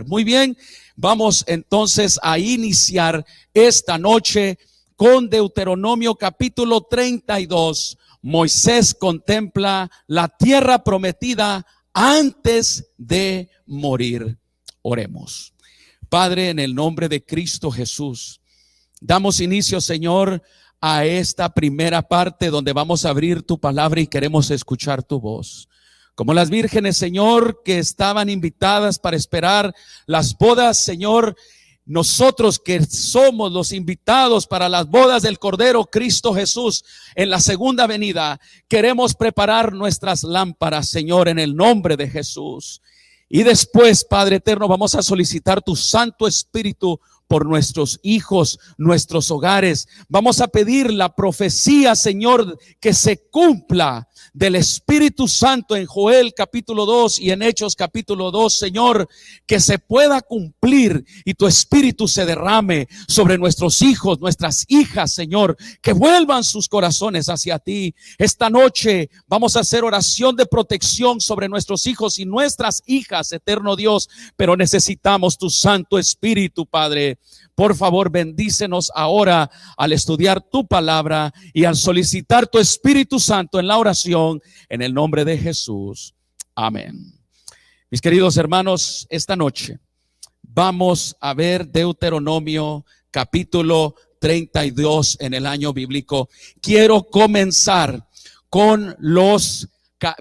Muy bien, vamos entonces a iniciar esta noche con Deuteronomio capítulo 32. Moisés contempla la tierra prometida antes de morir. Oremos. Padre, en el nombre de Cristo Jesús, damos inicio, Señor, a esta primera parte donde vamos a abrir tu palabra y queremos escuchar tu voz. Como las vírgenes, Señor, que estaban invitadas para esperar las bodas, Señor, nosotros que somos los invitados para las bodas del Cordero Cristo Jesús en la segunda venida, queremos preparar nuestras lámparas, Señor, en el nombre de Jesús. Y después, Padre eterno, vamos a solicitar tu Santo Espíritu por nuestros hijos, nuestros hogares. Vamos a pedir la profecía, Señor, que se cumpla del Espíritu Santo en Joel capítulo 2 y en Hechos capítulo 2, Señor, que se pueda cumplir y tu Espíritu se derrame sobre nuestros hijos, nuestras hijas, Señor, que vuelvan sus corazones hacia ti. Esta noche vamos a hacer oración de protección sobre nuestros hijos y nuestras hijas, eterno Dios, pero necesitamos tu Santo Espíritu, Padre. Por favor, bendícenos ahora al estudiar tu palabra y al solicitar tu Espíritu Santo en la oración, en el nombre de Jesús. Amén. Mis queridos hermanos, esta noche vamos a ver Deuteronomio capítulo 32 en el año bíblico. Quiero comenzar con los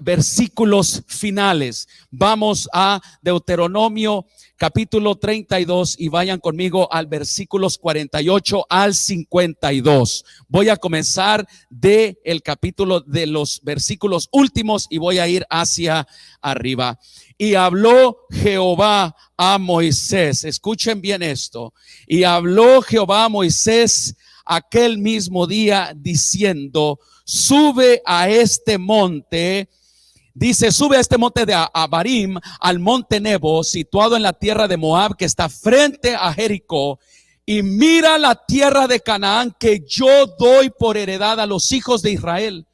versículos finales. Vamos a Deuteronomio capítulo 32 y vayan conmigo al versículos 48 al 52. Voy a comenzar de el capítulo de los versículos últimos y voy a ir hacia arriba. Y habló Jehová a Moisés. Escuchen bien esto. Y habló Jehová a Moisés aquel mismo día diciendo: sube a este monte. Dice: sube a este monte de Abarim, al monte Nebo, situado en la tierra de Moab, que está frente a Jericó, y mira la tierra de Canaán que yo doy por heredad a los hijos de Israel.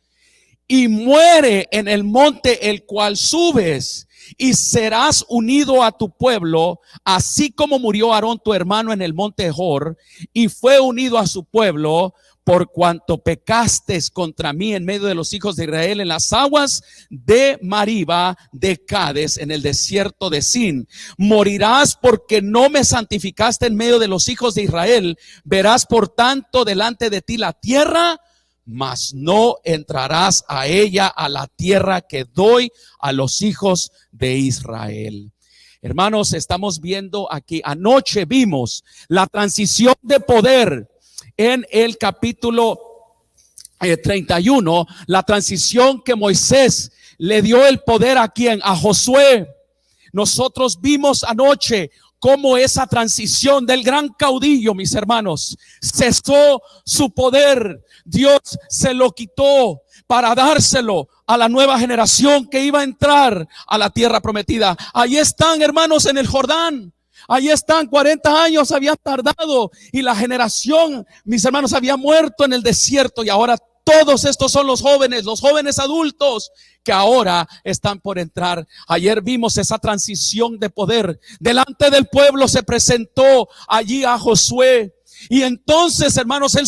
Y muere en el monte el cual subes, y serás unido a tu pueblo, así como murió Aarón tu hermano en el monte Hor, y fue unido a su pueblo, por cuanto pecaste contra mí en medio de los hijos de Israel en las aguas de Mariba de Cades, en el desierto de Sin. Morirás porque no me santificaste en medio de los hijos de Israel. Verás por tanto delante de ti la tierra, mas no entrarás a ella, a la tierra que doy a los hijos de Israel. Hermanos, estamos viendo aquí, anoche vimos la transición de poder en el capítulo 31, la transición que Moisés le dio el poder a quien, a Josué. Nosotros vimos anoche cómo esa transición del gran caudillo, mis hermanos, cesó su poder. Dios se lo quitó para dárselo a la nueva generación que iba a entrar a la tierra prometida. Ahí están, hermanos, en el Jordán. Ahí están, 40 años habían tardado y la generación, mis hermanos, había muerto en el desierto, y ahora todos estos son los jóvenes adultos que ahora están por entrar. Ayer vimos esa transición de poder. Delante del pueblo se presentó allí a Josué. Y entonces, hermanos, él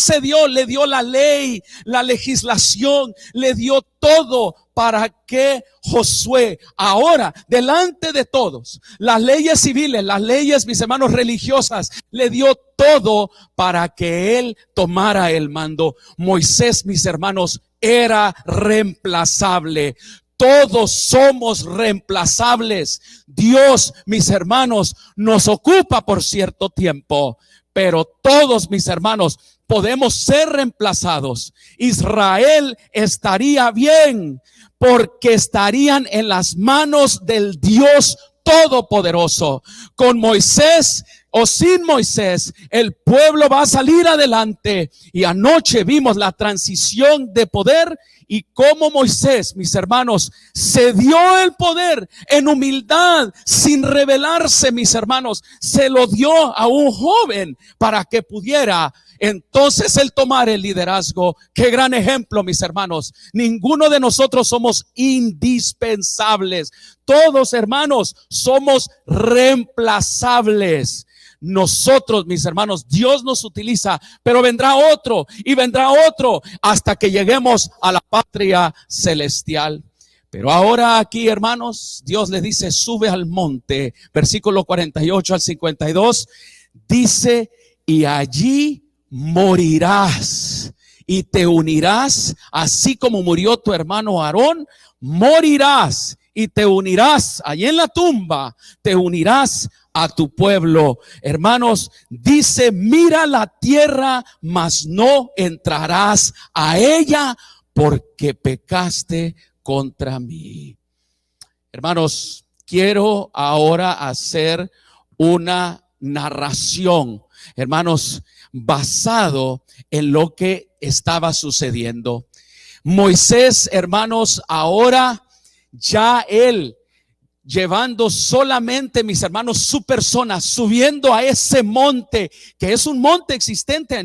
le dio la ley, la legislación, le dio todo para que Josué, ahora, delante de todos, las leyes civiles, las leyes, mis hermanos, religiosas, le dio todo para que él tomara el mando. Moisés, mis hermanos, era reemplazable. Todos somos reemplazables. Dios, mis hermanos, nos ocupa por cierto tiempo, pero todos, mis hermanos, podemos ser reemplazados. Israel estaría bien porque estarían en las manos del Dios Todopoderoso. Con Moisés o sin Moisés, el pueblo va a salir adelante. Y anoche vimos la transición de poder y cómo Moisés, mis hermanos, se dio el poder en humildad, sin rebelarse, mis hermanos. Se lo dio a un joven para que pudiera entonces él tomara el liderazgo. Qué gran ejemplo, mis hermanos. Ninguno de nosotros somos indispensables. Todos, hermanos, somos reemplazables. Nosotros, mis hermanos, Dios nos utiliza, pero vendrá otro y vendrá otro hasta que lleguemos a la patria celestial. Pero ahora aquí, hermanos, Dios le dice, sube al monte, versículo 48 al 52, dice, y allí morirás y te unirás, así como murió tu hermano Aarón, morirás y te unirás allí en la tumba, te unirás a tu pueblo. Hermanos, dice, mira la tierra, mas no entrarás a ella porque pecaste contra mí. Hermanos, quiero ahora hacer una narración, hermanos, basado en lo que estaba sucediendo. Moisés, hermanos, ahora ya él llevando solamente, mis hermanos, su persona, subiendo a ese monte, que es un monte existente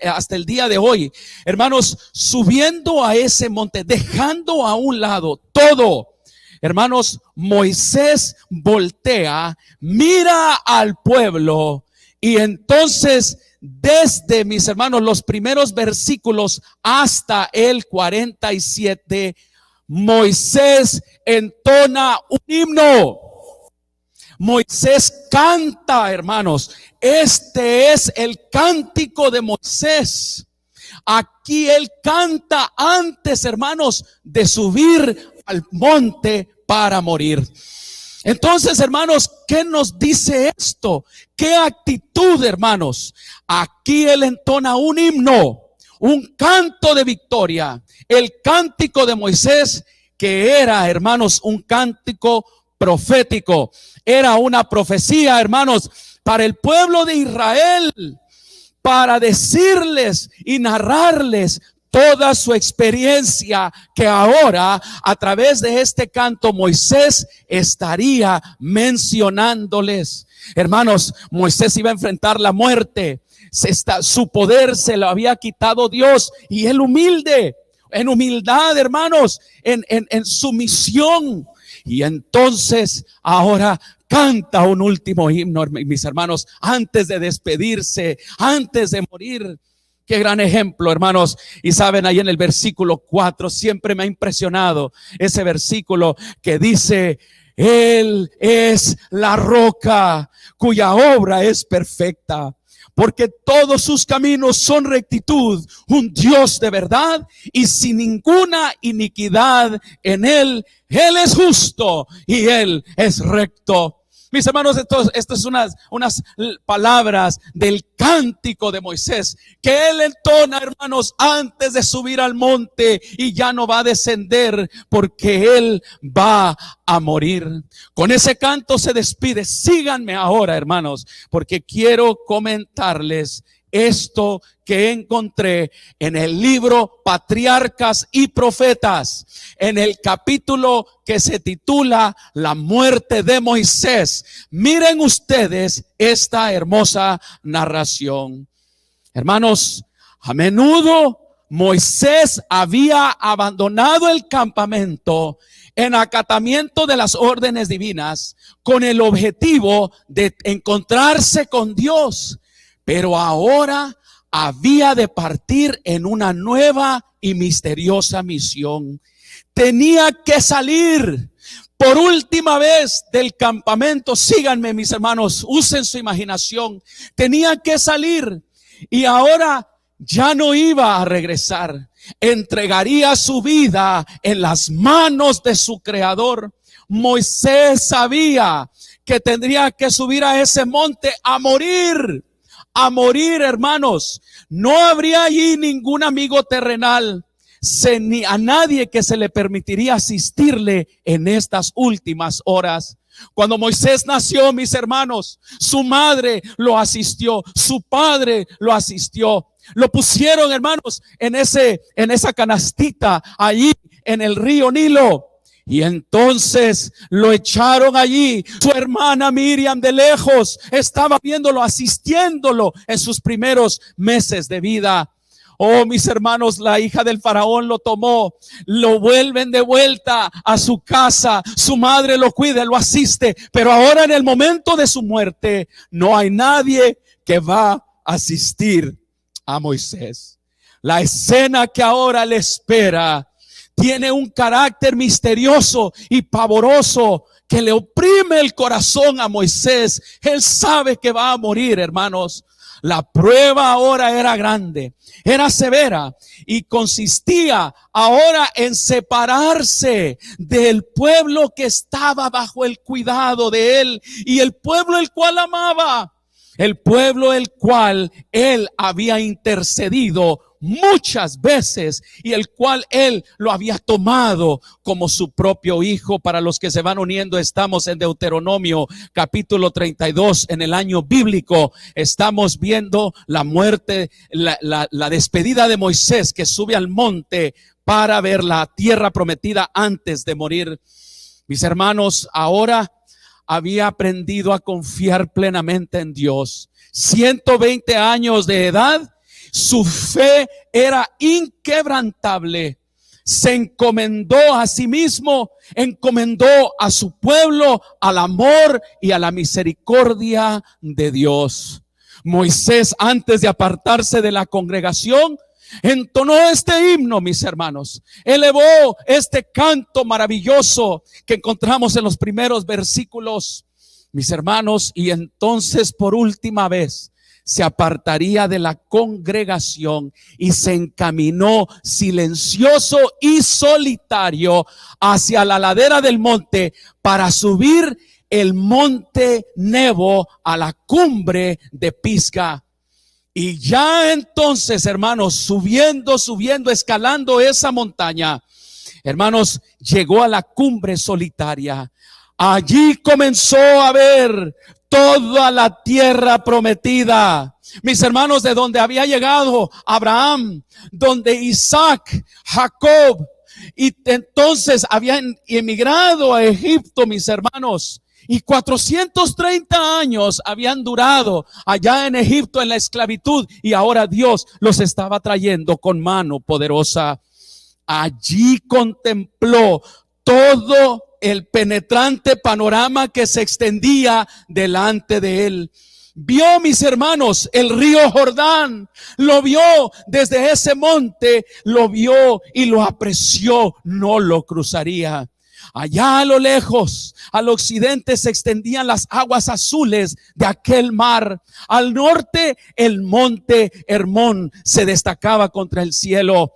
hasta el día de hoy. Hermanos, subiendo a ese monte, dejando a un lado todo. Hermanos, Moisés voltea, mira al pueblo y entonces desde, mis hermanos, los primeros versículos hasta el 47, Moisés entona un himno. Moisés canta, hermanos. Este es el cántico de Moisés. Aquí él canta antes, hermanos, de subir al monte para morir. Entonces, hermanos, ¿qué nos dice esto? ¿Qué actitud, hermanos? Aquí él entona un himno, un canto de victoria, el cántico de Moisés, que era, hermanos, un cántico profético. Era una profecía, hermanos, para el pueblo de Israel, para decirles y narrarles toda su experiencia que ahora a través de este canto Moisés estaría mencionándoles. Hermanos, Moisés iba a enfrentar la muerte. Su poder se lo había quitado Dios y él humilde, en humildad, hermanos, en sumisión. Y entonces ahora canta un último himno, mis hermanos, antes de despedirse, antes de morir. Qué gran ejemplo, hermanos. Y saben, ahí en el versículo 4 siempre me ha impresionado ese versículo que dice: Él es la roca cuya obra es perfecta, porque todos sus caminos son rectitud, un Dios de verdad y sin ninguna iniquidad en él. Él es justo y él es recto. Mis hermanos, esto es unas palabras del cántico de Moisés que él entona, hermanos, antes de subir al monte, y ya no va a descender porque él va a morir. Con ese canto se despide. Síganme ahora, hermanos, porque quiero comentarles esto que encontré en el libro Patriarcas y Profetas, en el capítulo que se titula La muerte de Moisés. Miren ustedes esta hermosa narración. Hermanos, a menudo Moisés había abandonado el campamento en acatamiento de las órdenes divinas con el objetivo de encontrarse con Dios. Pero ahora había de partir en una nueva y misteriosa misión. Tenía que salir por última vez del campamento. Síganme, mis hermanos, usen su imaginación. Tenía que salir y ahora ya no iba a regresar. Entregaría su vida en las manos de su Creador. Moisés sabía que tendría que subir a ese monte a morir. A morir, hermanos. No habría allí ningún amigo terrenal, ni a nadie que se le permitiría asistirle en estas últimas horas. Cuando Moisés nació, mis hermanos, su madre lo asistió, su padre lo asistió. Lo pusieron, hermanos, en esa canastita allí en el río Nilo. Y entonces lo echaron allí. Su hermana Miriam de lejos estaba viéndolo, asistiéndolo en sus primeros meses de vida. Oh, mis hermanos, la hija del faraón lo tomó, lo vuelven de vuelta a su casa, su madre lo cuida, lo asiste, pero ahora en el momento de su muerte no hay nadie que va a asistir a Moisés. La escena que ahora le espera tiene un carácter misterioso y pavoroso que le oprime el corazón a Moisés. Él sabe que va a morir, hermanos. La prueba ahora era grande, era severa y consistía ahora en separarse del pueblo que estaba bajo el cuidado de él y el pueblo el cual amaba, el pueblo el cual él había intercedido muchas veces y el cual él lo había tomado como su propio hijo. Para los que se van uniendo, estamos en Deuteronomio capítulo 32 en el año bíblico. Estamos viendo la muerte, la despedida de Moisés, que sube al monte para ver la tierra prometida antes de morir. Mis hermanos, ahora había aprendido a confiar plenamente en Dios. 120 años de edad. Su fe era inquebrantable. Se encomendó a sí mismo, encomendó a su pueblo al amor y a la misericordia de Dios. Moisés, antes de apartarse de la congregación, entonó este himno, mis hermanos. Elevó este canto maravilloso que encontramos en los primeros versículos, mis hermanos, y entonces por última vez se apartaría de la congregación y se encaminó silencioso y solitario hacia la ladera del monte para subir el monte Nebo a la cumbre de Pisga. Y ya entonces, hermanos, subiendo, escalando esa montaña, hermanos, llegó a la cumbre solitaria. Allí comenzó a ver toda la tierra prometida. Mis hermanos, de donde había llegado Abraham, donde Isaac, Jacob, y entonces habían emigrado a Egipto, mis hermanos, y 430 años habían durado allá en Egipto en la esclavitud, y ahora Dios los estaba trayendo con mano poderosa. Allí contempló todo el penetrante panorama que se extendía delante de él. Vio, mis hermanos, el río Jordán, lo vio desde ese monte, lo vio y lo apreció, no lo cruzaría. Allá a lo lejos, al occidente, se extendían las aguas azules de aquel mar. Al norte, el monte Hermón se destacaba contra el cielo.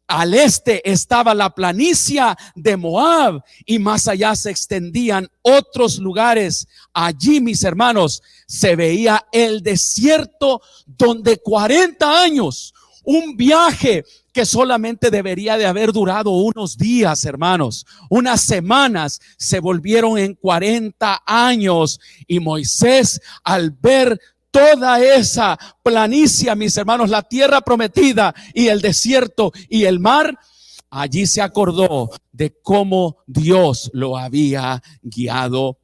Al este estaba la planicie de Moab y más allá se extendían otros lugares. Allí, mis hermanos, se veía el desierto donde 40 años, un viaje que solamente debería de haber durado unos días, hermanos, unas semanas, se volvieron en 40 años. Y Moisés, al ver toda esa planicie, mis hermanos, la tierra prometida y el desierto y el mar, allí se acordó de cómo Dios lo había guiado.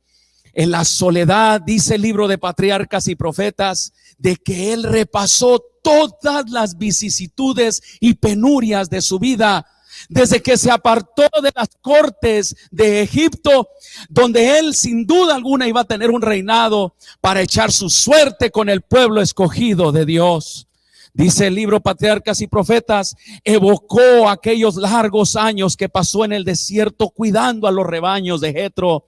En la soledad, dice el libro de Patriarcas y Profetas, de que él repasó todas las vicisitudes y penurias de su vida, desde que se apartó de las cortes de Egipto, donde él sin duda alguna iba a tener un reinado para echar su suerte con el pueblo escogido de Dios. Dice el libro Patriarcas y Profetas, evocó aquellos largos años que pasó en el desierto cuidando a los rebaños de Jetro.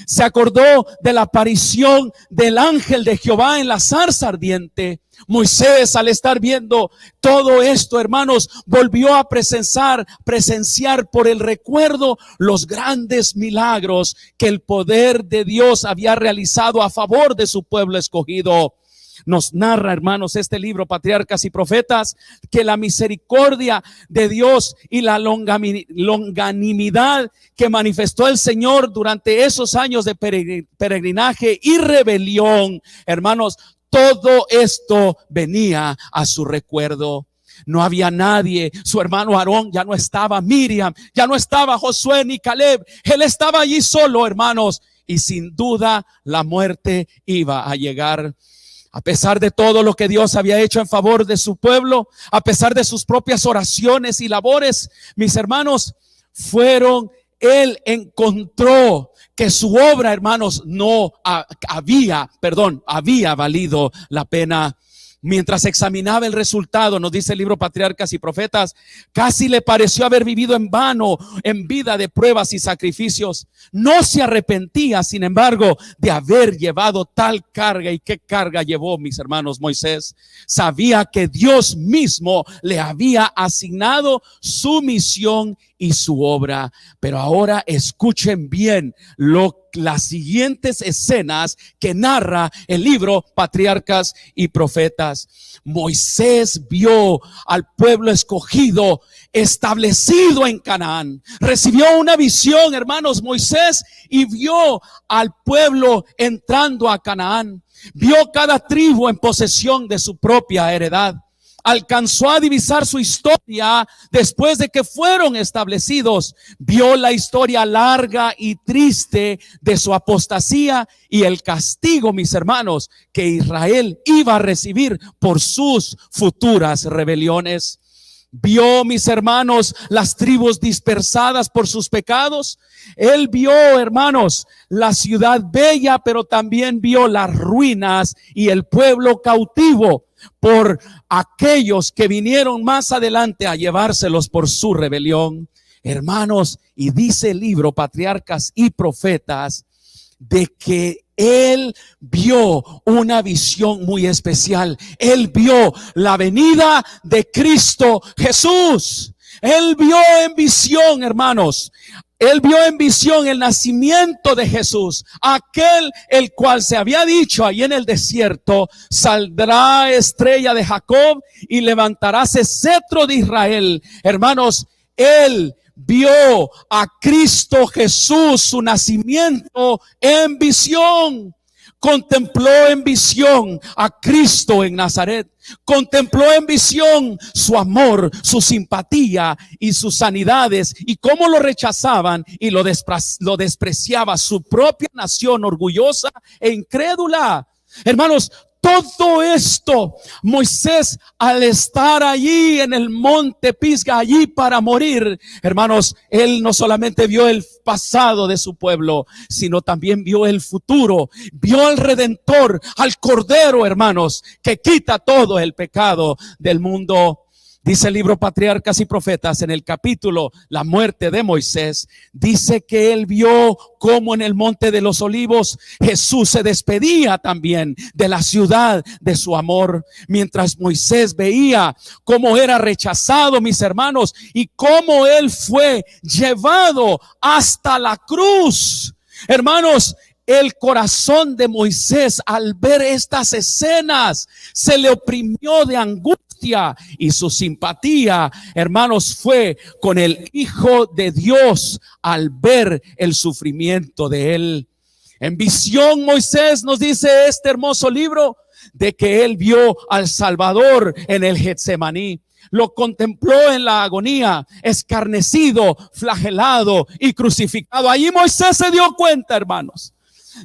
Se acordó de la aparición del ángel de Jehová en la zarza ardiente. Moisés, al estar viendo todo esto, hermanos, volvió a presenciar por el recuerdo los grandes milagros que el poder de Dios había realizado a favor de su pueblo escogido. Nos narra, hermanos, este libro, Patriarcas y Profetas, que la misericordia de Dios y la longanimidad que manifestó el Señor durante esos años de peregrinaje y rebelión, hermanos, todo esto venía a su recuerdo. No había nadie. Su hermano Aarón ya no estaba, Miriam, ya no estaba Josué ni Caleb. Él estaba allí solo, hermanos, y sin duda la muerte iba a llegar. A pesar de todo lo que Dios había hecho en favor de su pueblo, a pesar de sus propias oraciones y labores, mis hermanos, él encontró que su obra, hermanos, había valido la pena. Mientras examinaba el resultado, nos dice el libro Patriarcas y Profetas, casi le pareció haber vivido en vano en vida de pruebas y sacrificios. No se arrepentía, sin embargo, de haber llevado tal carga. ¿Y qué carga llevó, mis hermanos? Moisés sabía que Dios mismo le había asignado su misión y su obra. Pero ahora escuchen bien las siguientes escenas que narra el libro Patriarcas y Profetas. Moisés vio al pueblo escogido establecido en Canaán. Recibió una visión, hermanos, Moisés, y vio al pueblo entrando a Canaán. Vio cada tribu en posesión de su propia heredad. Alcanzó a divisar su historia después de que fueron establecidos. Vio la historia larga y triste de su apostasía y el castigo, mis hermanos, que Israel iba a recibir por sus futuras rebeliones. Vio, mis hermanos, las tribus dispersadas por sus pecados. Él vio, hermanos, la ciudad bella, pero también vio las ruinas y el pueblo cautivo por aquellos que vinieron más adelante a llevárselos por su rebelión. Hermanos, y dice el libro Patriarcas y Profetas de que él vio una visión muy especial. Él vio la venida de Cristo Jesús. Él vio en visión, hermanos. Él vio en visión el nacimiento de Jesús, aquel el cual se había dicho ahí en el desierto: saldrá estrella de Jacob y levantaráse cetro de Israel. Hermanos, él vio a Cristo Jesús, su nacimiento, en visión. Contempló en visión a Cristo en Nazaret. Contempló en visión su amor, su simpatía y sus sanidades, y cómo lo rechazaban y lo despreciaba su propia nación orgullosa e incrédula. Hermanos, todo esto, Moisés, al estar allí en el monte Pisga, allí para morir, hermanos, él no solamente vio el pasado de su pueblo, sino también vio el futuro. Vio al Redentor, al Cordero, hermanos, que quita todo el pecado del mundo. Dice el libro Patriarcas y Profetas en el capítulo La muerte de Moisés, dice que él vio cómo en el monte de los olivos Jesús se despedía también de la ciudad de su amor, mientras Moisés veía cómo era rechazado, mis hermanos, y cómo él fue llevado hasta la cruz. Hermanos, el corazón de Moisés al ver estas escenas se le oprimió de angustia, y su simpatía, hermanos, fue con el Hijo de Dios al ver el sufrimiento de él. En visión, Moisés, nos dice este hermoso libro, de que él vio al Salvador en el Getsemaní. Lo contempló en la agonía, escarnecido, flagelado y crucificado. Allí Moisés se dio cuenta, hermanos,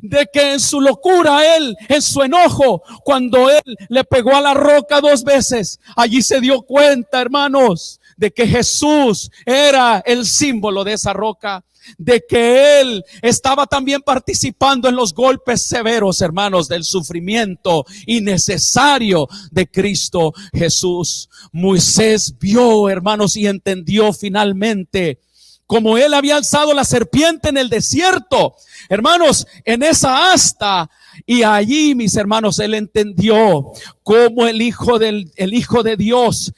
de que en su locura, él, en su enojo, cuando él le pegó a la roca 2 veces, allí se dio cuenta, hermanos, de que Jesús era el símbolo de esa roca, de que él estaba también participando en los golpes severos, hermanos, del sufrimiento innecesario de Cristo Jesús. Moisés vio, hermanos, y entendió finalmente como él había alzado la serpiente en el desierto, hermanos, en esa asta. Y allí, mis hermanos, él entendió cómo el Hijo de Dios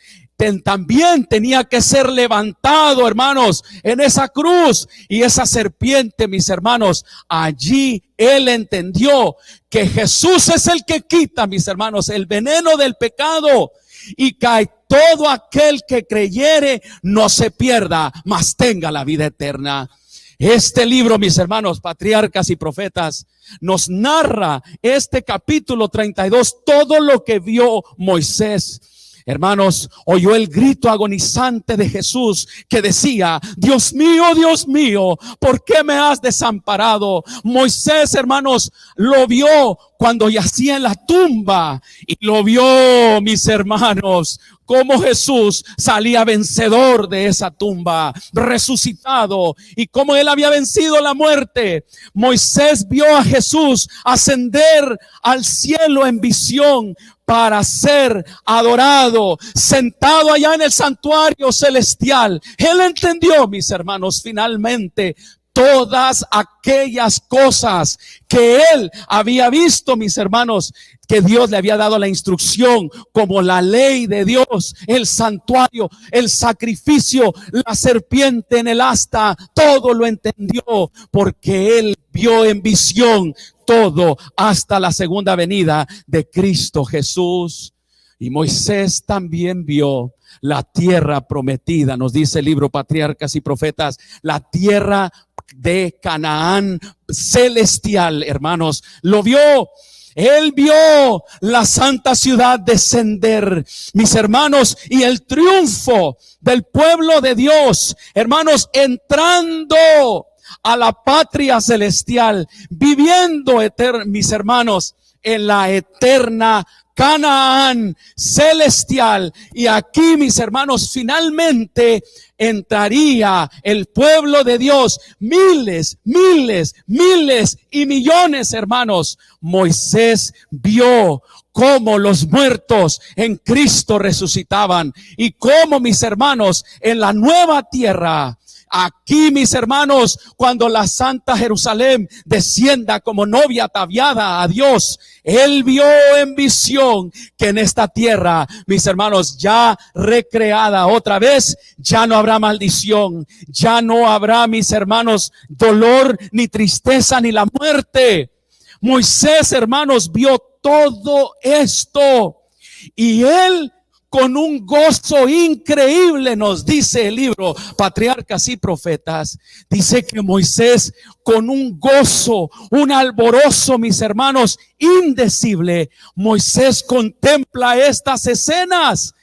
también tenía que ser levantado, hermanos, en esa cruz. Y esa serpiente, mis hermanos, allí él entendió que Jesús es el que quita, mis hermanos, el veneno del pecado, y que todo aquel que creyere no se pierda, mas tenga la vida eterna. Este libro, mis hermanos, Patriarcas y Profetas, nos narra este capítulo 32, todo lo que vio Moisés. hermanos, oyó el grito agonizante de Jesús que decía: Dios mío, ¿por qué me has desamparado? Moisés, hermanos, lo vio cuando yacía en la tumba y lo vio, mis hermanos, cómo Jesús salía vencedor de esa tumba, resucitado, y cómo él había vencido la muerte. Moisés vio a Jesús ascender al cielo en visión para ser adorado, sentado allá en el santuario celestial. Él entendió, mis hermanos, finalmente todas aquellas cosas que él había visto, mis hermanos, que Dios le había dado la instrucción, como la ley de Dios, el santuario, el sacrificio, la serpiente en el asta. Todo lo entendió porque él vio en visión todo hasta la segunda venida de Cristo Jesús. Y Moisés también vio la tierra prometida, nos dice el libro Patriarcas y Profetas, la tierra de Canaán celestial, hermanos, lo vio. Él vio la santa ciudad descender, mis hermanos, y el triunfo del pueblo de Dios, hermanos, entrando a la patria celestial, viviendo mis hermanos, en la eterna Canaán celestial. Y aquí, mis hermanos, finalmente entraría el pueblo de Dios, miles y millones, hermanos. Moisés vio cómo los muertos en Cristo resucitaban y cómo, mis hermanos, en la nueva tierra, aquí, mis hermanos, cuando la Santa Jerusalén descienda como novia ataviada a Dios, él vio en visión que en esta tierra, mis hermanos, ya recreada otra vez, ya no habrá maldición, ya no habrá, mis hermanos, dolor, ni tristeza, ni la muerte. Moisés, hermanos, vio todo esto y él, con un gozo increíble, nos dice el libro Patriarcas y Profetas, dice que Moisés, con un gozo, un alborozo, mis hermanos, indecible, Moisés contempla estas escenas.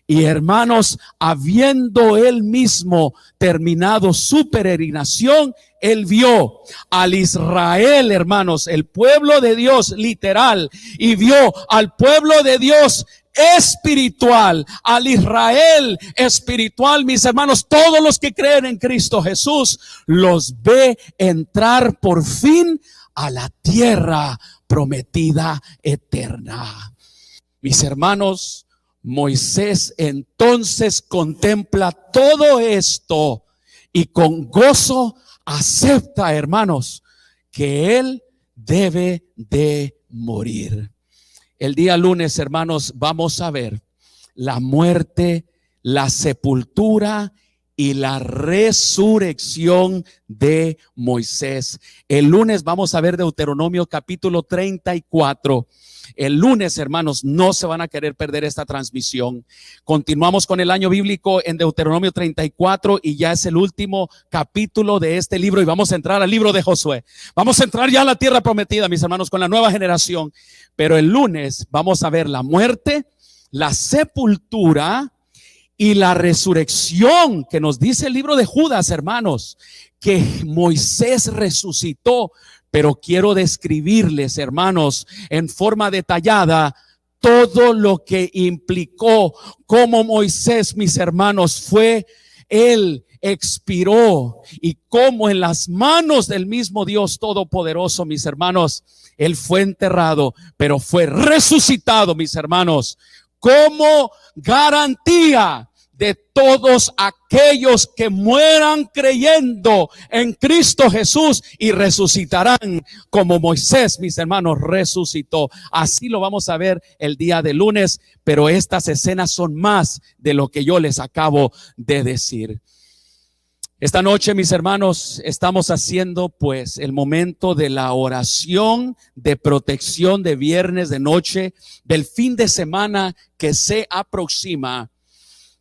Y hermanos, habiendo él mismo terminado su peregrinación, él vio al Israel, hermanos, el pueblo de Dios literal, y vio al pueblo de Dios espiritual, al Israel espiritual, mis hermanos. Todos los que creen en Cristo Jesús los ve entrar por fin a la tierra prometida eterna. Mis hermanos, Moisés entonces contempla todo esto y con gozo acepta, hermanos, que él debe de morir. El día lunes, hermanos, vamos a ver la muerte, la sepultura y la resurrección de Moisés. El lunes vamos a ver Deuteronomio capítulo 34. El lunes, hermanos, no se van a querer perder esta transmisión. Continuamos con el año bíblico en Deuteronomio 34 y ya es el último capítulo de este libro y vamos a entrar al libro de Josué. Vamos a entrar ya a la tierra prometida, mis hermanos, con la nueva generación. Pero el lunes vamos a ver la muerte, la sepultura y la resurrección, que nos dice el libro de Judas, hermanos, que Moisés resucitó. Pero quiero describirles, hermanos, en forma detallada todo lo que implicó, cómo Moisés, mis hermanos, él expiró y cómo en las manos del mismo Dios Todopoderoso, mis hermanos, él fue enterrado, pero fue resucitado, mis hermanos, como garantía de todos aquellos que mueran creyendo en Cristo Jesús y resucitarán como Moisés, mis hermanos, resucitó. Así lo vamos a ver el día de lunes, pero estas escenas son más de lo que yo les acabo de decir. Esta noche, mis hermanos, estamos haciendo pues el momento de la oración de protección de viernes de noche del fin de semana que se aproxima.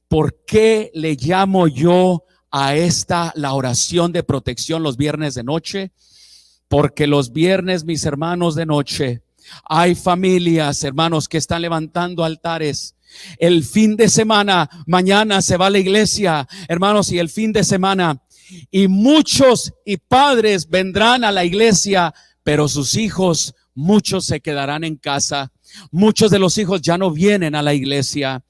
¿Por qué le llamo yo a esta la oración de protección los viernes de noche? Porque los viernes, mis hermanos, de noche Hay familias, hermanos, que están levantando altares. El fin de semana, mañana se va a la iglesia, hermanos, y el fin de semana, y muchos y padres vendrán a la iglesia, pero sus hijos, muchos se quedarán en casa. Muchos de los hijos ya no vienen a la iglesia.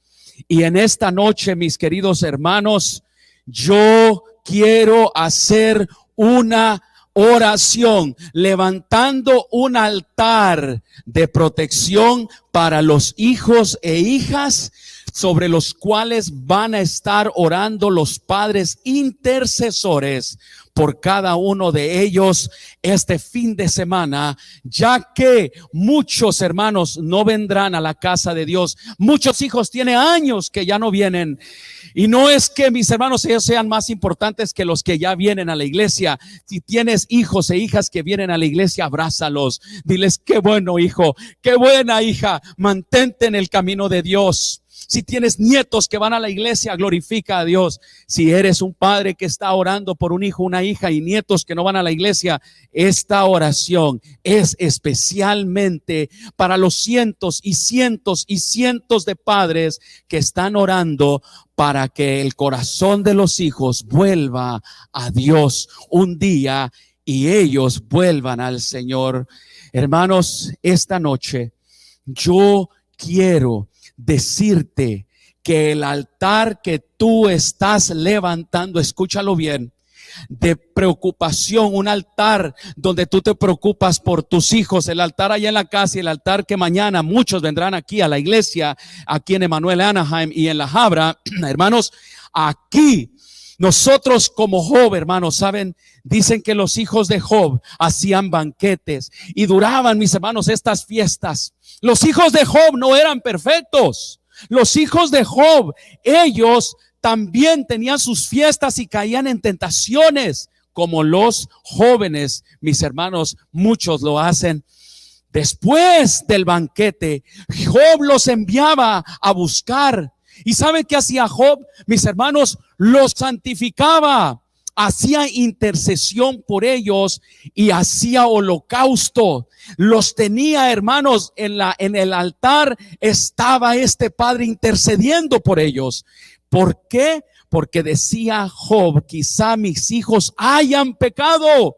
Y en esta noche, mis queridos hermanos, yo quiero hacer una oración, levantando un altar de protección para los hijos e hijas, sobre los cuales van a estar orando los padres intercesores por cada uno de ellos este fin de semana, ya que muchos hermanos no vendrán a la casa de Dios. Muchos hijos tienen años que ya no vienen. Y no es que, mis hermanos, ellos sean más importantes que los que ya vienen a la iglesia. Si tienes hijos e hijas que vienen a la iglesia, abrázalos. Diles: qué bueno hijo, qué buena hija, mantente en el camino de Dios. Si tienes nietos que van a la iglesia, glorifica a Dios. Si eres un padre que está orando por un hijo, una hija, y nietos que no van a la iglesia, esta oración es especialmente para los cientos y cientos y cientos de padres que están orando para que el corazón de los hijos vuelva a Dios un día y ellos vuelvan al Señor. Hermanos, esta noche yo quiero decirte que el altar que tú estás levantando, escúchalo bien, de preocupación, un altar donde tú te preocupas por tus hijos, el altar allá en la casa y el altar que mañana muchos vendrán aquí a la iglesia, aquí en Emmanuel Anaheim y en La Habra. Hermanos, aquí nosotros como Job, hermanos, saben, dicen que los hijos de Job hacían banquetes y duraban, mis hermanos, estas fiestas. Los hijos de Job no eran perfectos. Los hijos de Job, ellos también tenían sus fiestas y caían en tentaciones, como los jóvenes, mis hermanos, muchos lo hacen. Después del banquete, Job los enviaba a buscar. ¿Y saben qué hacía Job? Mis hermanos, los santificaba, hacía intercesión por ellos y hacía holocausto. Los tenía, hermanos, en el altar estaba este padre intercediendo por ellos. ¿Por qué? Porque decía Job: quizá mis hijos hayan pecado.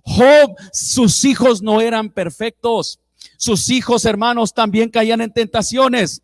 Job, sus hijos no eran perfectos. Sus hijos, hermanos, también caían en tentaciones.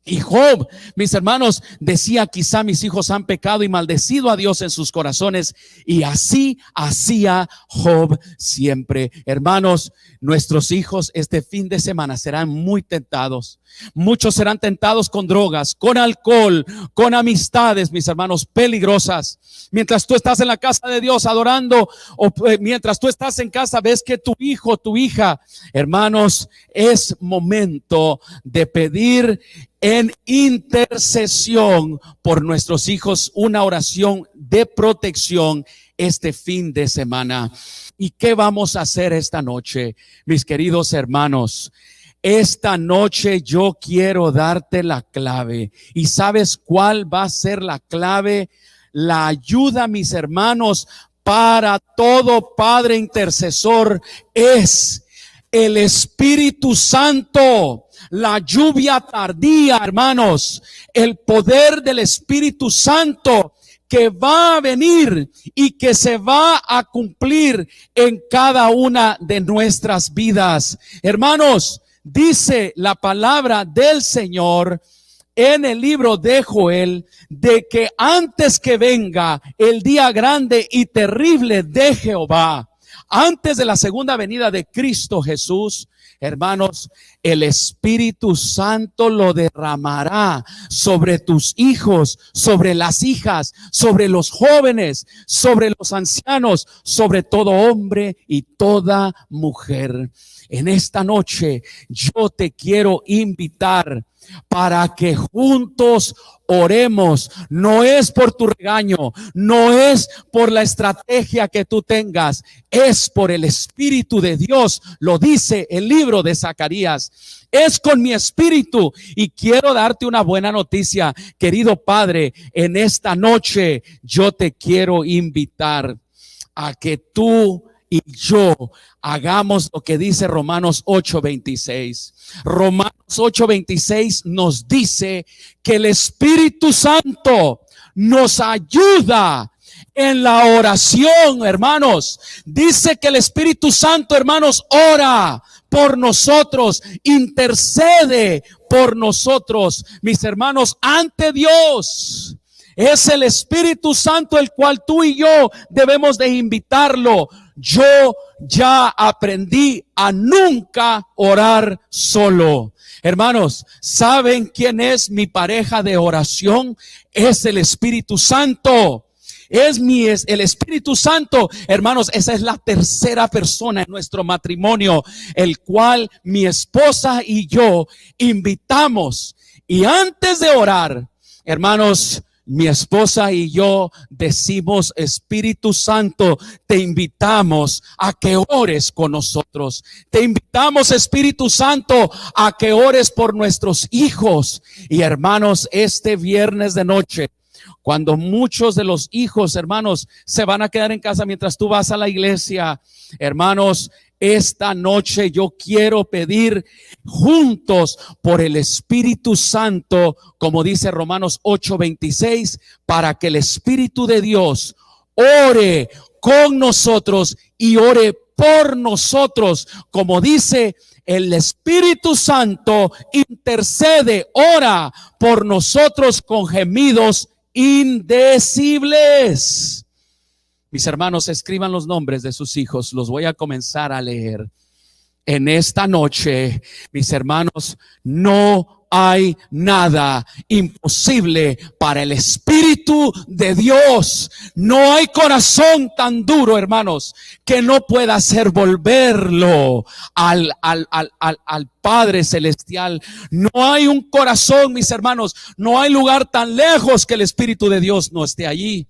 Y Job, mis hermanos, decía: quizá mis hijos han pecado y maldecido a Dios en sus corazones. Y así hacía Job siempre. Hermanos, nuestros hijos este fin de semana serán muy tentados. Muchos serán tentados con drogas, con alcohol, con amistades, mis hermanos, peligrosas. Mientras tú estás en la casa de Dios adorando, o mientras tú estás en casa, ves que tu hijo, tu hija, hermanos, es momento de pedir en intercesión por nuestros hijos, una oración de protección este fin de semana. ¿Y qué vamos a hacer esta noche, mis queridos hermanos? Esta noche yo quiero darte la clave. ¿Y sabes cuál va a ser la clave? La ayuda, mis hermanos, para todo padre intercesor es el Espíritu Santo. La lluvia tardía, hermanos, el poder del Espíritu Santo que va a venir y que se va a cumplir en cada una de nuestras vidas. Hermanos, dice la palabra del Señor en el libro de Joel de que antes que venga el día grande y terrible de Jehová, antes de la segunda venida de Cristo Jesús, hermanos, el Espíritu Santo lo derramará sobre tus hijos, sobre las hijas, sobre los jóvenes, sobre los ancianos, sobre todo hombre y toda mujer. En esta noche yo te quiero invitar para que juntos oremos. No es por tu regaño, no es por la estrategia que tú tengas, es por el Espíritu de Dios. Lo dice el libro de Zacarías. Es con mi espíritu. Y quiero darte una buena noticia, querido Padre. En esta noche yo te quiero invitar a que tú y yo hagamos lo que dice Romanos 8:26. Romanos 8:26 nos dice que el Espíritu Santo nos ayuda en la oración, hermanos. Dice que el Espíritu Santo, hermanos, ora por nosotros, intercede por nosotros, mis hermanos, ante Dios. Es el Espíritu Santo el cual tú y yo debemos de invitarlo. Yo ya aprendí a nunca orar solo. Hermanos, ¿saben quién es mi pareja de oración? Es el Espíritu Santo. Es el Espíritu Santo, hermanos. Esa es la tercera persona en nuestro matrimonio, el cual mi esposa y yo invitamos. Y antes de orar, hermanos, mi esposa y yo decimos: Espíritu Santo, te invitamos a que ores con nosotros. Te invitamos, Espíritu Santo, a que ores por nuestros hijos. Y hermanos, este viernes de noche, cuando muchos de los hijos, hermanos, se van a quedar en casa mientras tú vas a la iglesia, hermanos, esta noche yo quiero pedir juntos por el Espíritu Santo, como dice Romanos 8:26, para que el Espíritu de Dios ore con nosotros y ore por nosotros. Como dice, el Espíritu Santo intercede, ora por nosotros con gemidos indecibles. Mis hermanos, escriban los nombres de sus hijos. Los voy a comenzar a leer. En esta noche, mis hermanos, no hay nada imposible para el Espíritu de Dios. No hay corazón tan duro, hermanos, que no pueda hacer volverlo al Padre Celestial. No hay un corazón, mis hermanos, no hay lugar tan lejos que el Espíritu de Dios no esté allí.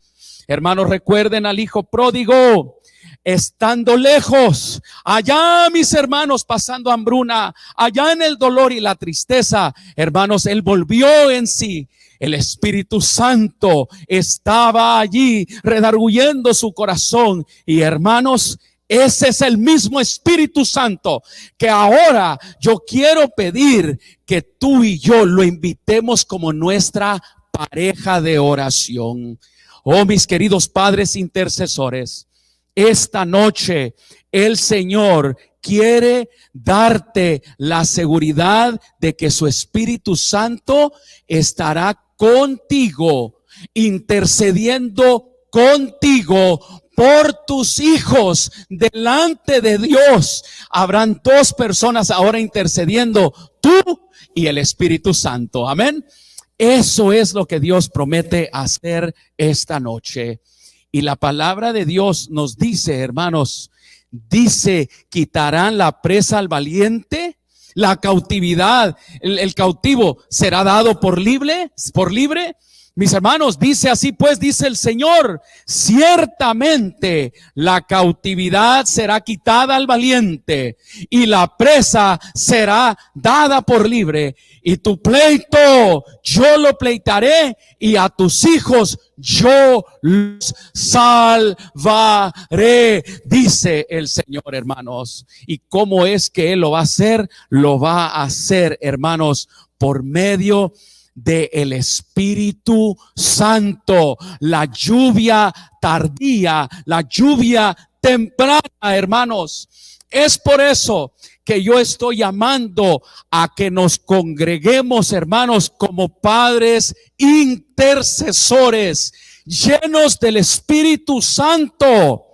Hermanos, recuerden al hijo pródigo, estando lejos, allá, mis hermanos, pasando hambruna, allá en el dolor y la tristeza, hermanos, él volvió en sí. El Espíritu Santo estaba allí redarguyendo su corazón. Y hermanos, ese es el mismo Espíritu Santo que ahora yo quiero pedir que tú y yo lo invitemos como nuestra pareja de oración. Oh, mis queridos padres intercesores, esta noche el Señor quiere darte la seguridad de que su Espíritu Santo estará contigo, intercediendo contigo por tus hijos delante de Dios. Habrán dos personas ahora intercediendo, tú y el Espíritu Santo. Amén. Eso es lo que Dios promete hacer esta noche. Y la palabra de Dios nos dice, hermanos, dice: quitarán la presa al valiente, la cautividad, el cautivo será dado por libre. Mis hermanos, dice así pues, dice el Señor: ciertamente la cautividad será quitada al valiente y la presa será dada por libre. Y tu pleito yo lo pleitaré y a tus hijos yo los salvaré, dice el Señor, hermanos. ¿Y cómo es que Él lo va a hacer? Lo va a hacer, hermanos, por medio del Espíritu Santo. La lluvia tardía, la lluvia temprana, hermanos. Es por eso que yo estoy llamando a que nos congreguemos, hermanos, como padres intercesores, llenos del Espíritu Santo,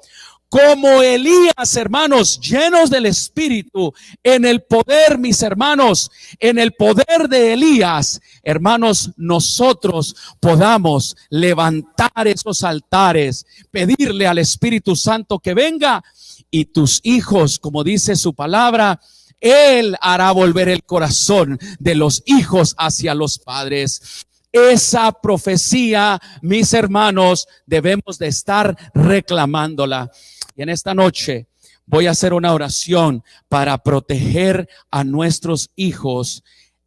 como Elías, hermanos, llenos del Espíritu, en el poder, mis hermanos, en el poder de Elías, hermanos, nosotros podamos levantar esos altares, pedirle al Espíritu Santo que venga. Y tus hijos, como dice su palabra, Él hará volver el corazón de los hijos hacia los padres. Esa profecía, mis hermanos, debemos de estar reclamándola. Y en esta noche voy a hacer una oración para proteger a nuestros hijos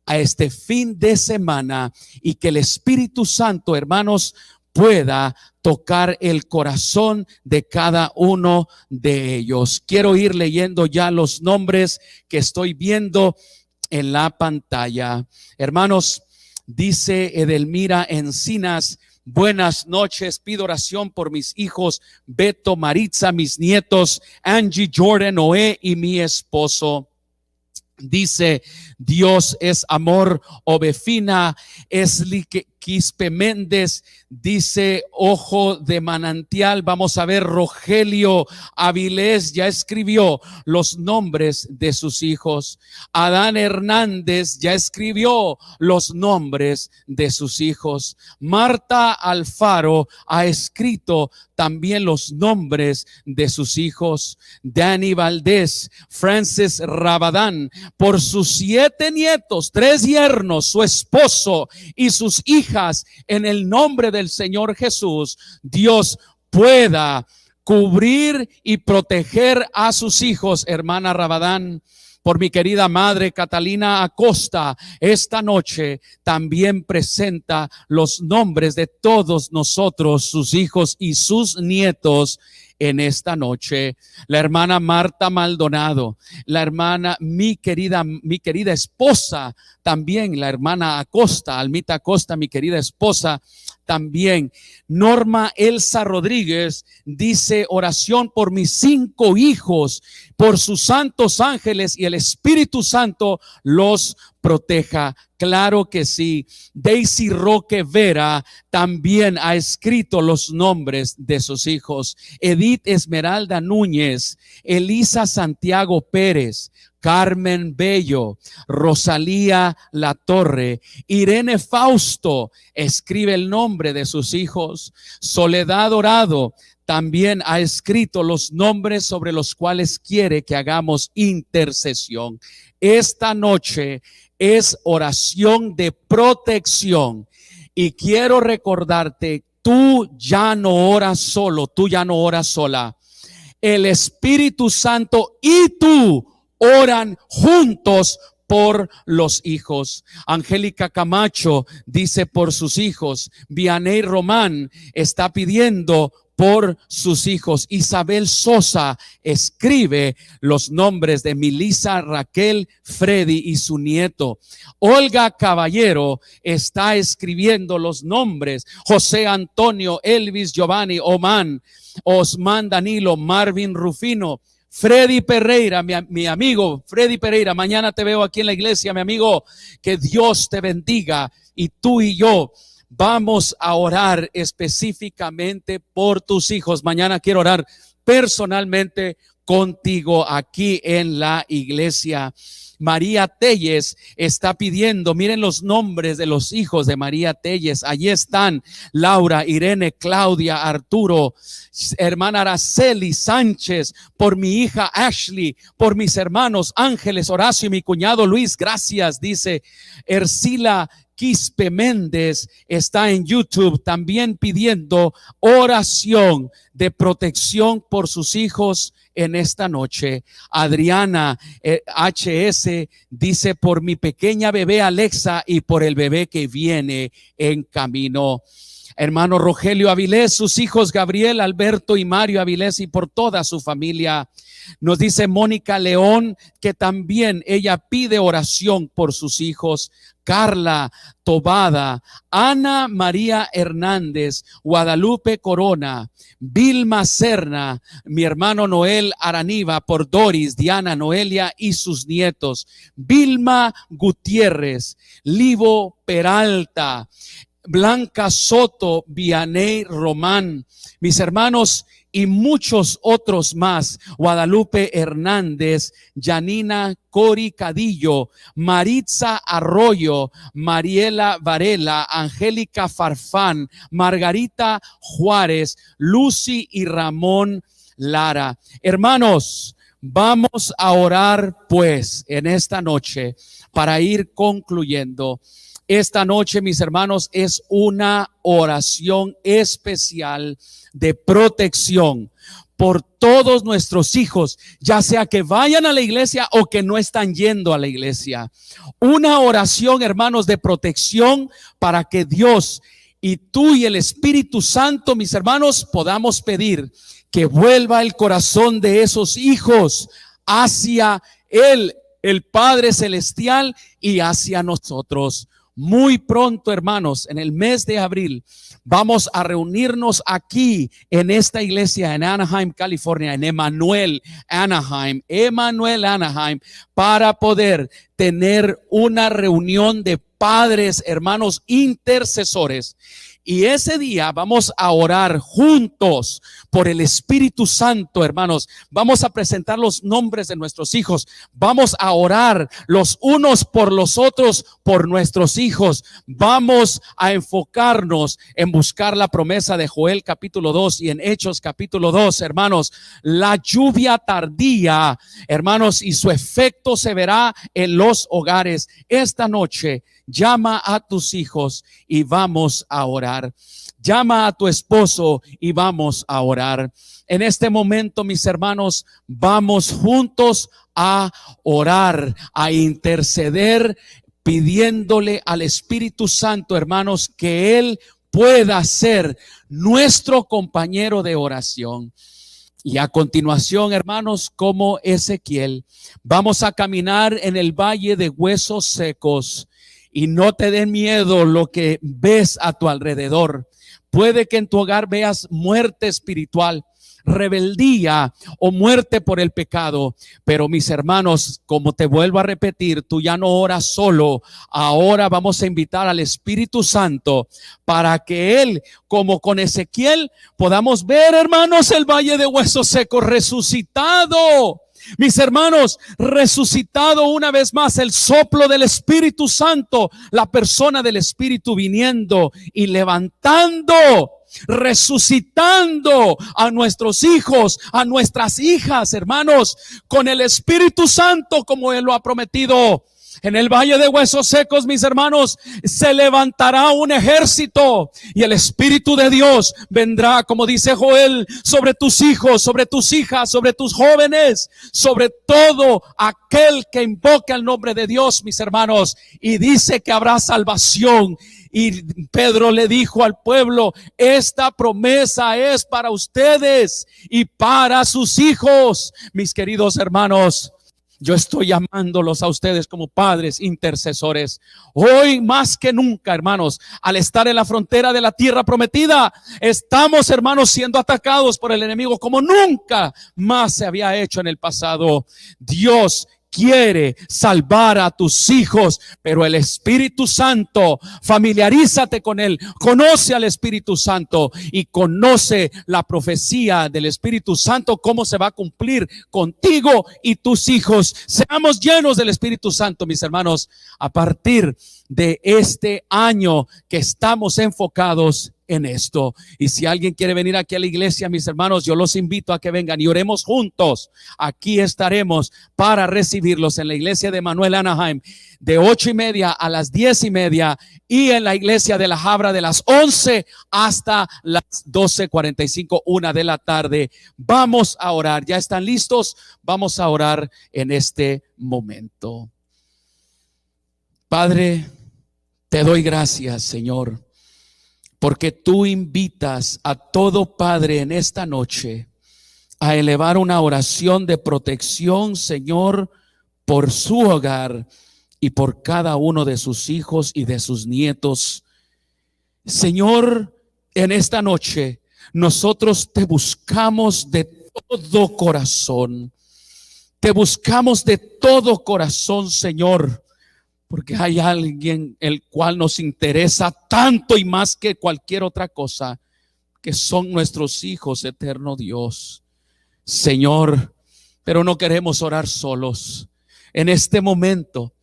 a este fin de semana, y que el Espíritu Santo, hermanos, pueda tocar el corazón de cada uno de ellos. Quiero ir leyendo ya los nombres que estoy viendo en la pantalla. Hermanos, dice Edelmira Encinas: buenas noches, pido oración por mis hijos Beto, Maritza, mis nietos Angie, Jordan, Noé y mi esposo. Dice Dios es amor, Obefina Esli Quispe Méndez, dice Ojo de Manantial. Vamos a ver, Rogelio Avilés ya escribió los nombres de sus hijos. Adán Hernández ya escribió los nombres de sus hijos. Marta Alfaro ha escrito también los nombres de sus hijos. Dani Valdés, Francis Rabadán, por sus 7 nietos, 3 yernos, su esposo y sus hijas, en el nombre del Señor Jesús, Dios pueda cubrir y proteger a sus hijos. Hermana Rabadán, por mi querida madre Catalina Acosta, esta noche también presenta los nombres de todos nosotros, sus hijos y sus nietos, en esta noche. La hermana Marta Maldonado, la hermana, mi querida esposa, también la hermana Acosta, Almita Acosta, mi querida esposa, también. Norma Elsa Rodríguez dice: oración por mis 5 hijos, por sus santos ángeles y el Espíritu Santo los proteja. Claro que sí. Daisy Roque Vera también ha escrito los nombres de sus hijos. Edith Esmeralda Núñez, Elisa Santiago Pérez, Carmen Bello, Rosalía La Torre, Irene Fausto escribe el nombre de sus hijos. Soledad Dorado también ha escrito los nombres sobre los cuales quiere que hagamos intercesión. Esta noche es oración de protección y quiero recordarte, tú ya no oras solo, tú ya no oras sola. El Espíritu Santo y tú oran juntos por los hijos. Angélica Camacho dice por sus hijos. Vianey Román está pidiendo por sus hijos. Isabel Sosa escribe los nombres de Milisa, Raquel, Freddy y su nieto. Olga Caballero está escribiendo los nombres: José Antonio, Elvis, Giovanni, Oman, Osman Danilo, Marvin Rufino, Freddy Pereira, mi amigo Freddy Pereira. Mañana te veo aquí en la iglesia, mi amigo. Que Dios te bendiga. Y tú y yo vamos a orar específicamente por tus hijos. Mañana quiero orar personalmente contigo aquí en la iglesia. María Telles está pidiendo, miren los nombres de los hijos de María Telles. Allí están: Laura, Irene, Claudia, Arturo, hermana Araceli Sánchez, por mi hija Ashley, por mis hermanos Ángeles, Horacio y mi cuñado Luis. Gracias, dice Ercila Quispe Méndez, está en YouTube también pidiendo oración de protección por sus hijos en esta noche. Adriana HS dice: por mi pequeña bebé Alexa y por el bebé que viene en camino. Hermano Rogelio Avilés, sus hijos Gabriel, Alberto y Mario Avilés y por toda su familia. Nos dice Mónica León que también ella pide oración por sus hijos. Carla Tobada, Ana María Hernández, Guadalupe Corona, Vilma Serna, mi hermano Noel Araniva, por Doris, Diana, Noelia y sus nietos. Vilma Gutiérrez, Livo Peralta, Blanca Soto, Vianey Román, mis hermanos y muchos otros más: Guadalupe Hernández, Janina Cori Cadillo, Maritza Arroyo, Mariela Varela, Angélica Farfán, Margarita Juárez, Lucy y Ramón Lara. Hermanos, vamos a orar pues en esta noche para ir concluyendo. Esta noche, mis hermanos, es una oración especial de protección por todos nuestros hijos, ya sea que vayan a la iglesia o que no están yendo a la iglesia. Una oración, hermanos, de protección para que Dios y tú y el Espíritu Santo, mis hermanos, podamos pedir que vuelva el corazón de esos hijos hacia Él, el Padre Celestial, y hacia nosotros. Muy pronto, hermanos, en el mes de abril, vamos a reunirnos aquí en esta iglesia en Anaheim, California, en Emmanuel, Anaheim, para poder tener una reunión de padres, hermanos, intercesores. Y ese día vamos a orar juntos por el Espíritu Santo, hermanos. Vamos a presentar los nombres de nuestros hijos. Vamos a orar los unos por los otros, por nuestros hijos. Vamos a enfocarnos en buscar la promesa de Joel capítulo 2 y en Hechos capítulo 2, hermanos. La lluvia tardía, hermanos, y su efecto se verá en los hogares. Esta noche llama a tus hijos y vamos a orar. Llama a tu esposo y vamos a orar. En este momento, mis hermanos, vamos juntos a orar, a interceder, pidiéndole al Espíritu Santo, hermanos, que Él pueda ser nuestro compañero de oración. Y a continuación, hermanos, como Ezequiel, vamos a caminar en el valle de huesos secos. Y no te den miedo lo que ves a tu alrededor. Puede que en tu hogar veas muerte espiritual, rebeldía o muerte por el pecado. Pero mis hermanos, como te vuelvo a repetir, tú ya no oras solo. Ahora vamos a invitar al Espíritu Santo para que Él, como con Ezequiel, podamos ver, hermanos, el valle de huesos secos resucitado. Mis hermanos, resucitado una vez más el soplo del Espíritu Santo, la persona del Espíritu viniendo y levantando, resucitando a nuestros hijos, a nuestras hijas, hermanos, con el Espíritu Santo como Él lo ha prometido. En el valle de huesos secos, mis hermanos, se levantará un ejército y el Espíritu de Dios vendrá, como dice Joel, sobre tus hijos, sobre tus hijas, sobre tus jóvenes, sobre todo aquel que invoca el nombre de Dios, mis hermanos, y dice que habrá salvación. Y Pedro le dijo al pueblo, esta promesa es para ustedes y para sus hijos. Mis queridos hermanos, yo estoy llamándolos a ustedes como padres intercesores. Hoy más que nunca, hermanos, al estar en la frontera de la tierra prometida, estamos, hermanos, siendo atacados por el enemigo como nunca más se había hecho en el pasado. Dios quiere salvar a tus hijos, pero el Espíritu Santo, familiarízate con Él, conoce al Espíritu Santo y conoce la profecía del Espíritu Santo, cómo se va a cumplir contigo y tus hijos. Seamos llenos del Espíritu Santo, mis hermanos, a partir de este año que estamos enfocados en esto. Y si alguien quiere venir aquí a la iglesia, mis hermanos, yo los invito a que vengan y oremos juntos. Aquí estaremos para recibirlos en la iglesia de Emmanuel Anaheim de 8:30 a las 10:30 y en la iglesia de La Habra de las 11 hasta las 12:45, 1 de la tarde. Vamos a orar. ¿Ya están listos? Vamos a orar en este momento. Padre, te doy gracias, Señor, porque tú invitas a todo padre en esta noche a elevar una oración de protección, Señor, por su hogar y por cada uno de sus hijos y de sus nietos. Señor, en esta noche nosotros te buscamos de todo corazón. Te buscamos de todo corazón, Señor, porque hay alguien el cual nos interesa tanto y más que cualquier otra cosa, que son nuestros hijos, eterno Dios. Señor, pero no queremos orar solos. En este momento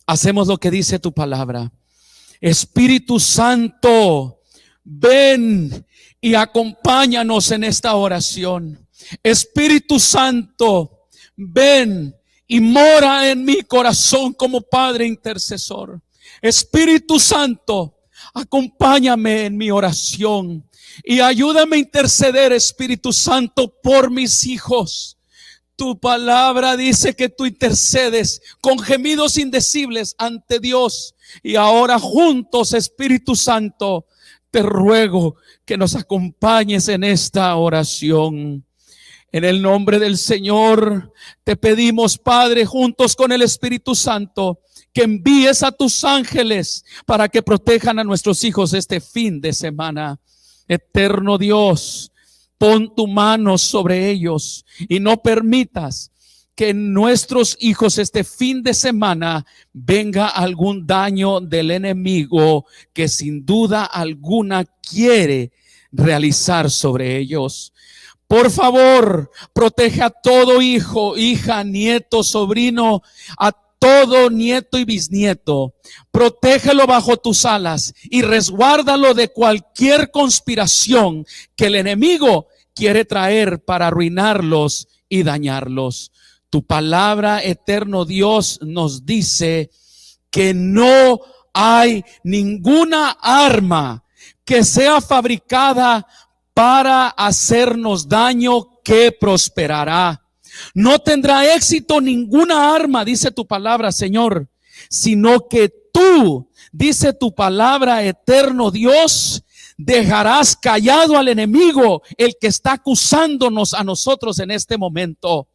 hacemos lo que dice tu palabra. Espíritu Santo, ven y acompáñanos en esta oración. Espíritu Santo, ven y mora en mi corazón como Padre intercesor. Espíritu Santo, acompáñame en mi oración y ayúdame a interceder, Espíritu Santo, por mis hijos. Tu palabra dice que tú intercedes con gemidos indecibles ante Dios. Y ahora juntos, Espíritu Santo, te ruego que nos acompañes en esta oración. En el nombre del Señor te pedimos, Padre, juntos con el Espíritu Santo, que envíes a tus ángeles para que protejan a nuestros hijos este fin de semana. Eterno Dios, pon tu mano sobre ellos y no permitas que nuestros hijos este fin de semana venga algún daño del enemigo que sin duda alguna quiere realizar sobre ellos. Por favor, protege a todo hijo, hija, nieto, sobrino, a todo nieto y bisnieto. Protégelo bajo tus alas y resguárdalo de cualquier conspiración que el enemigo quiere traer para arruinarlos y dañarlos. Tu palabra, eterno Dios, nos dice que no hay ninguna arma que sea fabricada para hacernos daño que prosperará. No tendrá éxito ninguna arma, dice tu palabra, Señor, sino que tú, dice tu palabra, eterno Dios, dejarás callado al enemigo, el que está acusándonos a nosotros en este momento.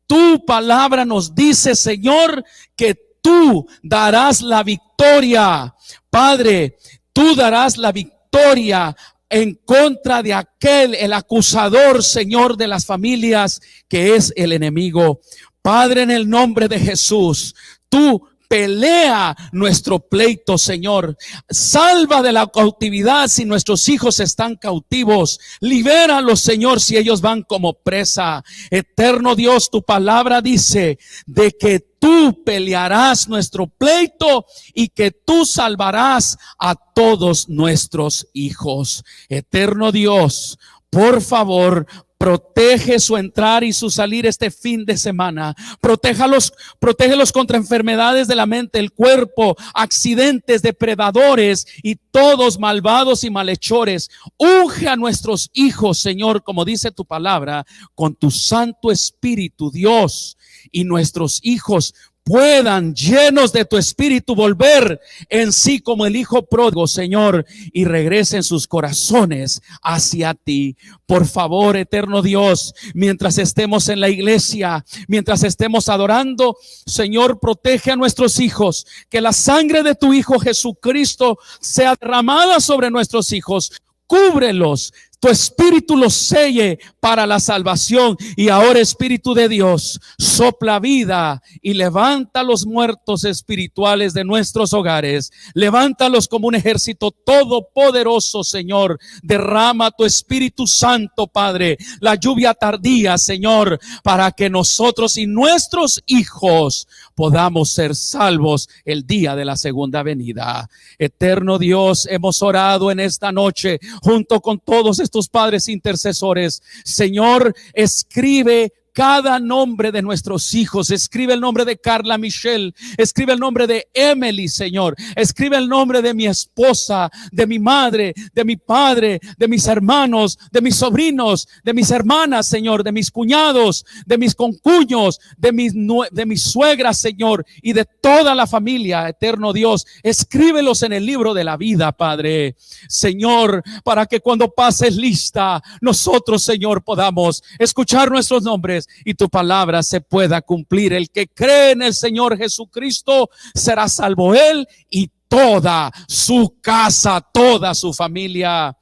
Tu palabra nos dice, Señor, que tú darás la victoria. Padre, tú darás la victoria en contra de aquel, el acusador, Señor, de las familias, que es el enemigo. Padre, en el nombre de Jesús, tú pelea nuestro pleito, Señor. Salva de la cautividad si nuestros hijos están cautivos. Libéralos, Señor, si ellos van como presa. Eterno Dios, tu palabra dice de que tú pelearás nuestro pleito y que tú salvarás a todos nuestros hijos. Eterno Dios, por favor, protege su entrar y su salir este fin de semana. Protégelos contra enfermedades de la mente, el cuerpo, accidentes, depredadores y todos malvados y malhechores. Unge a nuestros hijos, Señor, como dice tu palabra, con tu Santo Espíritu, Dios, y nuestros hijos puedan, llenos de tu espíritu, volver en sí como el hijo pródigo, Señor, y regresen sus corazones hacia ti. Por favor, eterno Dios, mientras estemos en la iglesia, mientras estemos adorando, Señor, protege a nuestros hijos, que la sangre de tu Hijo Jesucristo sea derramada sobre nuestros hijos. Cúbrelos, tu espíritu los selle para la salvación. Y ahora, Espíritu de Dios, sopla vida y levanta los muertos espirituales de nuestros hogares. Levántalos como un ejército todopoderoso, Señor. Derrama tu Espíritu Santo, Padre, la lluvia tardía, Señor, para que nosotros y nuestros hijos podamos ser salvos el día de la segunda venida. Eterno Dios, hemos orado en esta noche junto con todos estos padres intercesores. Señor, escribe cada nombre de nuestros hijos. Escribe el nombre de Carla Michelle, escribe el nombre de Emily, Señor. Escribe el nombre de mi esposa, de mi madre, de mi padre, de mis hermanos, de mis sobrinos, de mis hermanas, Señor, de mis cuñados, de mis concuños, de mis suegras, Señor, y de toda la familia. Eterno Dios, escríbelos en el libro de la vida, Padre, Señor, para que cuando pases lista, nosotros, Señor, podamos escuchar nuestros nombres y tu palabra se pueda cumplir. El que cree en el Señor Jesucristo será salvo, él y toda su casa, toda su familia.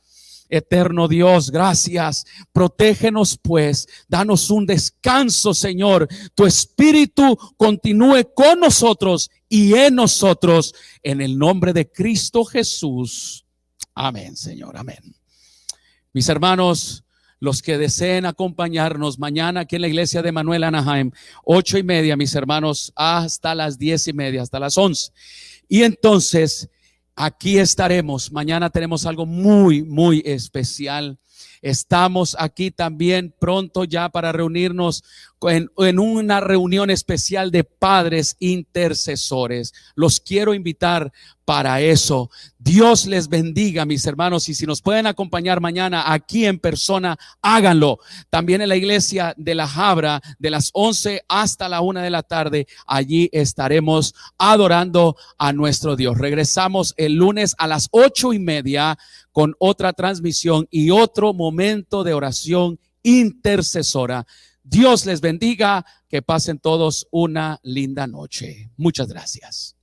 Eterno Dios, gracias. Protégenos pues, danos un descanso, Señor. Tu Espíritu continúe con nosotros y en nosotros, en el nombre de Cristo Jesús. Amén, Señor, amén. Mis hermanos, los que deseen acompañarnos mañana aquí en la iglesia de Emanuel Anaheim, 8:30, mis hermanos, hasta las 10:30, hasta las 11. Y entonces aquí estaremos. Mañana tenemos algo muy, muy especial. Estamos aquí también pronto ya para reunirnos en una reunión especial de padres intercesores. Los quiero invitar para eso. Dios les bendiga, mis hermanos, y si nos pueden acompañar mañana aquí en persona, háganlo. También en la iglesia de La Habra, de las 11 hasta la 1 de la tarde, allí estaremos adorando a nuestro Dios. Regresamos el lunes a las 8:30 con otra transmisión y otro momento de oración intercesora. Dios les bendiga, que pasen todos una linda noche. Muchas gracias.